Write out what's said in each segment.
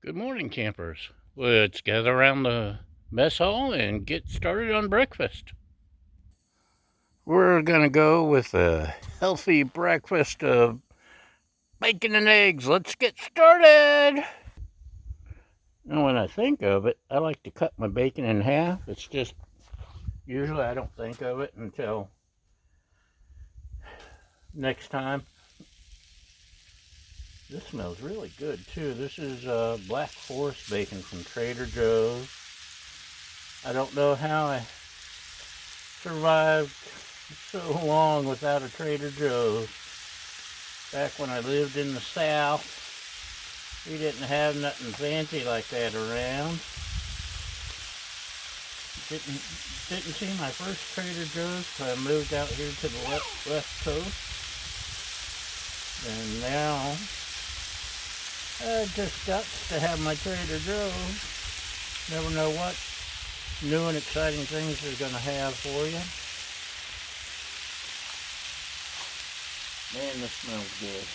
Good morning, campers. Let's gather around the mess hall and get started on breakfast. We're going to go with a healthy breakfast of bacon and eggs. Let's get started. And when I think of it, I like to cut my bacon in half. It's just, usually I don't think of it until next time. This smells really good too. This is Black Forest bacon from Trader Joe's. I don't know how I survived so long without a Trader Joe's. Back when I lived in the South, we didn't have nothing fancy like that around. Didn't see my first Trader Joe's till I moved out here to the west coast. And now, I just got to have my Trader Joe's. Never know what new and exciting things they're going to have for you. Man, this smells good.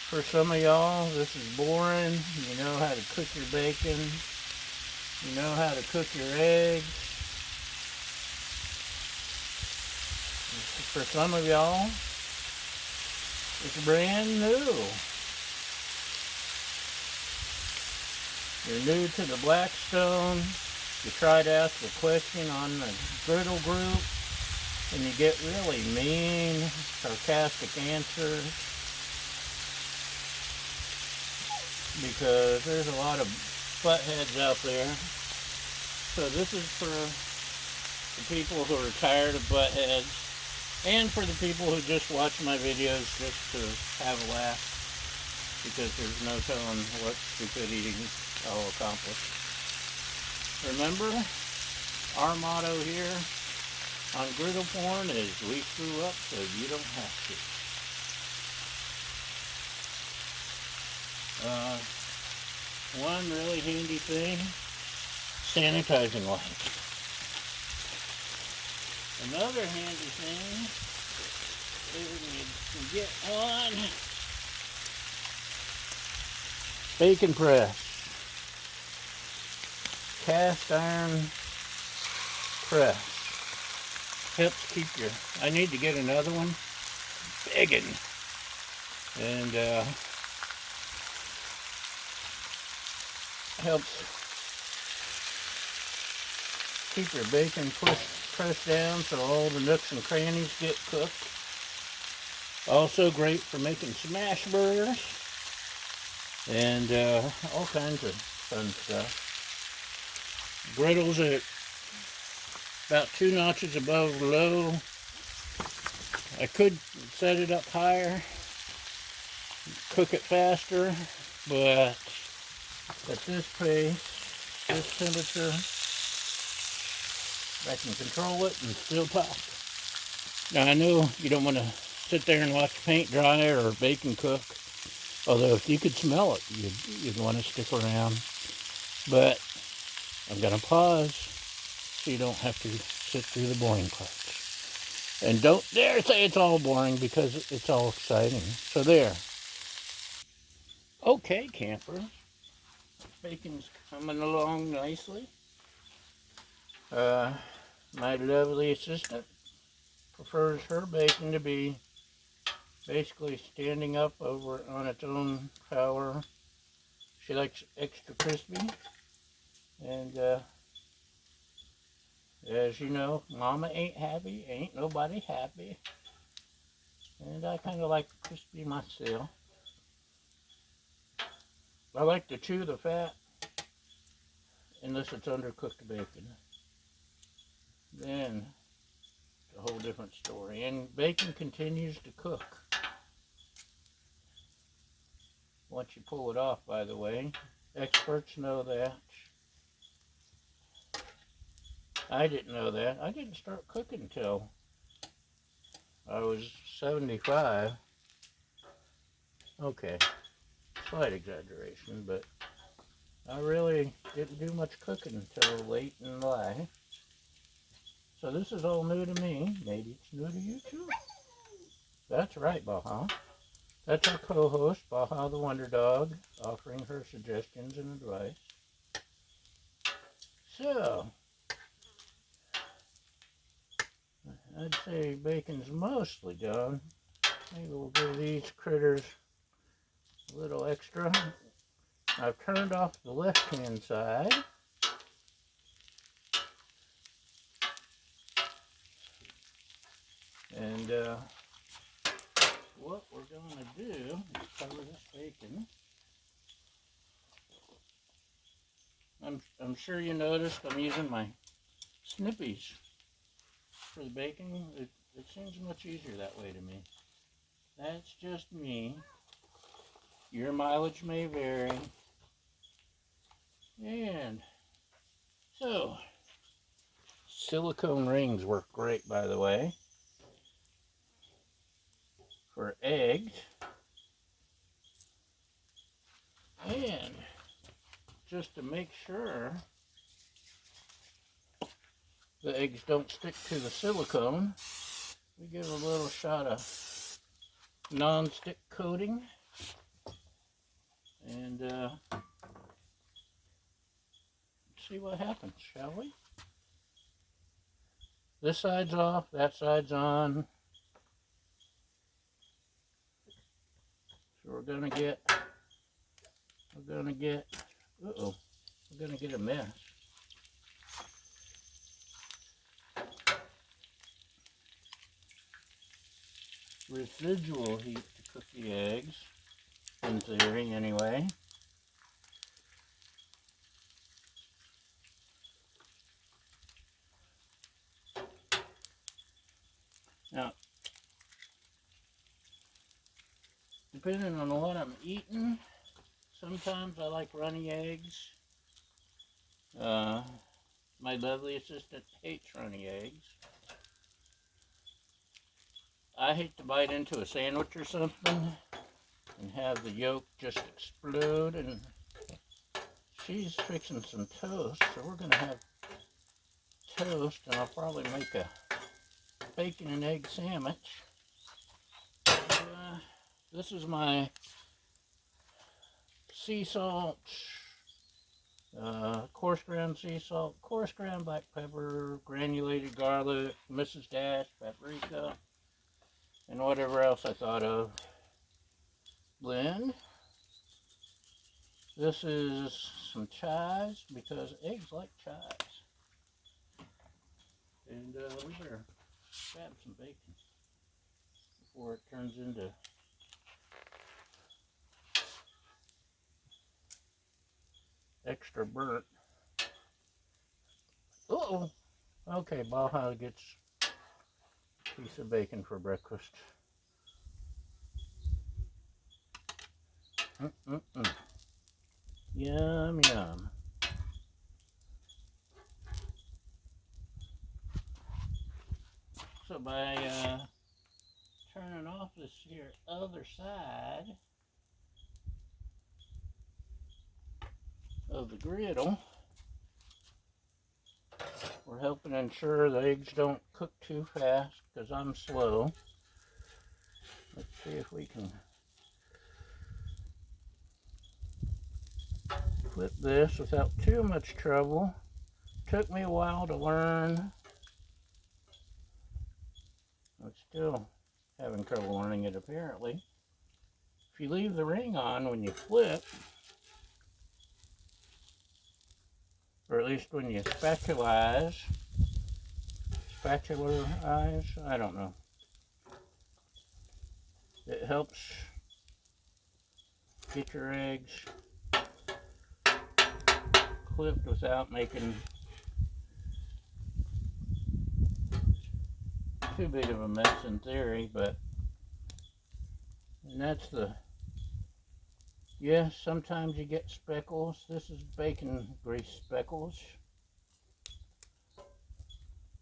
For some of y'all, this is boring. You know how to cook your bacon. You know how to cook your eggs. For some of y'all, it's brand new. You're new to the Blackstone. You try to ask a question on the Griddle group, and you get really mean, sarcastic answers. Because there's a lot of buttheads out there. So this is for the people who are tired of buttheads, and for the people who just watch my videos just to have a laugh, because there's no telling what stupidity I'll accomplish. Remember, our motto here on Griddle Porn is we screw up so you don't have to. One really handy thing, sanitizing wipes. Another handy thing is you can get on bacon press. Cast iron press. Helps keep your, I need to get another one. Biggin'. And helps keep your bacon pressed down so all the nooks and crannies get cooked. Also great for making smash burgers and all kinds of fun stuff. Griddles at about 2 notches above low. I could set it up higher, cook it faster, but at this pace, this temperature, I can control it and still talk. Now I know you don't want to sit there and watch paint dry or bacon cook, although if you could smell it, you'd want to stick around. But I'm going to pause so you don't have to sit through the boring parts. And don't dare say it's all boring, because it's all exciting. So there. Okay, camper. Bacon's coming along nicely. My lovely assistant prefers her bacon to be basically standing up over on its own power. She likes extra crispy. And as you know, Mama ain't happy, ain't nobody happy. And I kind of like crispy myself. I like to chew the fat unless it's undercooked bacon. Then it's a whole different story. And bacon continues to cook once you pull it off, by the way. Experts know that. I didn't know that. I didn't start cooking until I was 75. Okay, slight exaggeration, but I really didn't do much cooking until late in life. So this is all new to me. Maybe it's new to you too. That's right, Baja. That's our co-host, Baja the Wonder Dog, offering her suggestions and advice. So, I'd say bacon's mostly done. Maybe we'll give these critters a little extra. I've turned off the left-hand side. And what we're going to do is cover this bacon. I'm sure you noticed I'm using my snippies for the bacon. It seems much easier that way to me. That's just me. Your mileage may vary. And so, silicone rings work great, by the way, for eggs. And just to make sure the eggs don't stick to the silicone, we give a little shot of non-stick coating. And see what happens, shall we? This side's off, that side's on. So we're gonna get a mess. Residual heat to cook the eggs, in theory anyway. Now, depending on what I'm eating, sometimes I like runny eggs. My lovely assistant hates runny eggs. I hate to bite into a sandwich or something and have the yolk just explode, and she's fixing some toast, so we're going to have toast, and I'll probably make a bacon and egg sandwich. This is my sea salt, coarse ground sea salt, coarse ground black pepper, granulated garlic, Mrs. Dash, paprika, and whatever else I thought of. Blend. This is some chives, because eggs like chives. And we better grab some bacon before it turns into extra burnt. Uh-oh. Okay, Baja gets a piece of bacon for breakfast. Yum, yum. So by turning off this here other side of the griddle, we're helping ensure the eggs don't cook too fast, because I'm slow. Let's see if we can flip this without too much trouble. Took me a while to learn. I'm still having trouble learning it, apparently. If you leave the ring on when you flip, or at least when you spatularize, I don't know. It helps get your eggs clipped without making too big of a mess in theory, and that's yes, sometimes you get speckles. This is bacon grease speckles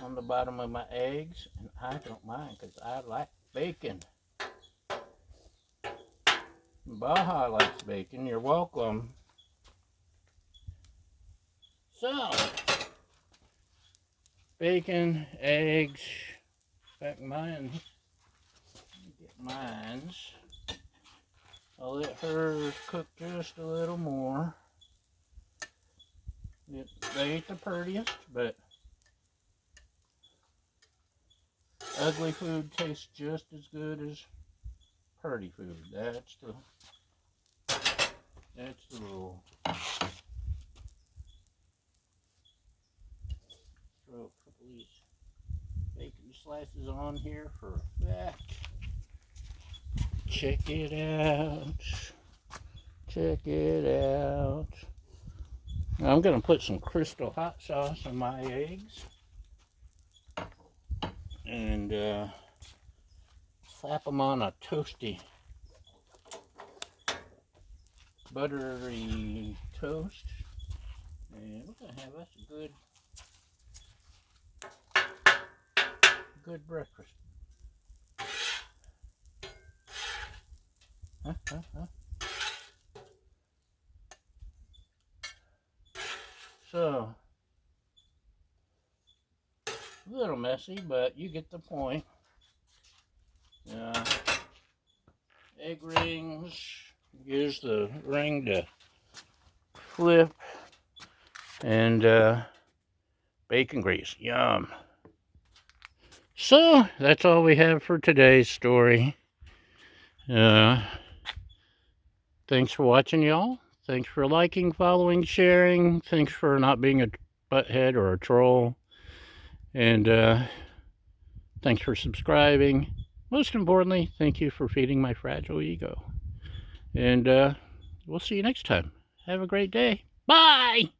on the bottom of my eggs, and I don't mind, because I like bacon. Baja likes bacon. You're welcome. So, bacon, eggs. In fact, mine Get mine's. I'll let hers cook just a little more. They ain't the prettiest, but ugly food tastes just as good as pretty food. That's the rule. Throw a couple of these bacon slices on here for effect. Check it out. Check it out. Now I'm going to put some Crystal hot sauce on my eggs. And slap them on a toasty, buttery toast. And we're going to have us a good breakfast. So, a little messy, but you get the point. Egg rings. Use the ring to flip. And bacon grease. Yum. So, that's all we have for today's story. Thanks for watching, y'all. Thanks for liking, following, sharing. Thanks for not being a butthead or a troll. And thanks for subscribing. Most importantly, thank you for feeding my fragile ego. And we'll see you next time. Have a great day. Bye!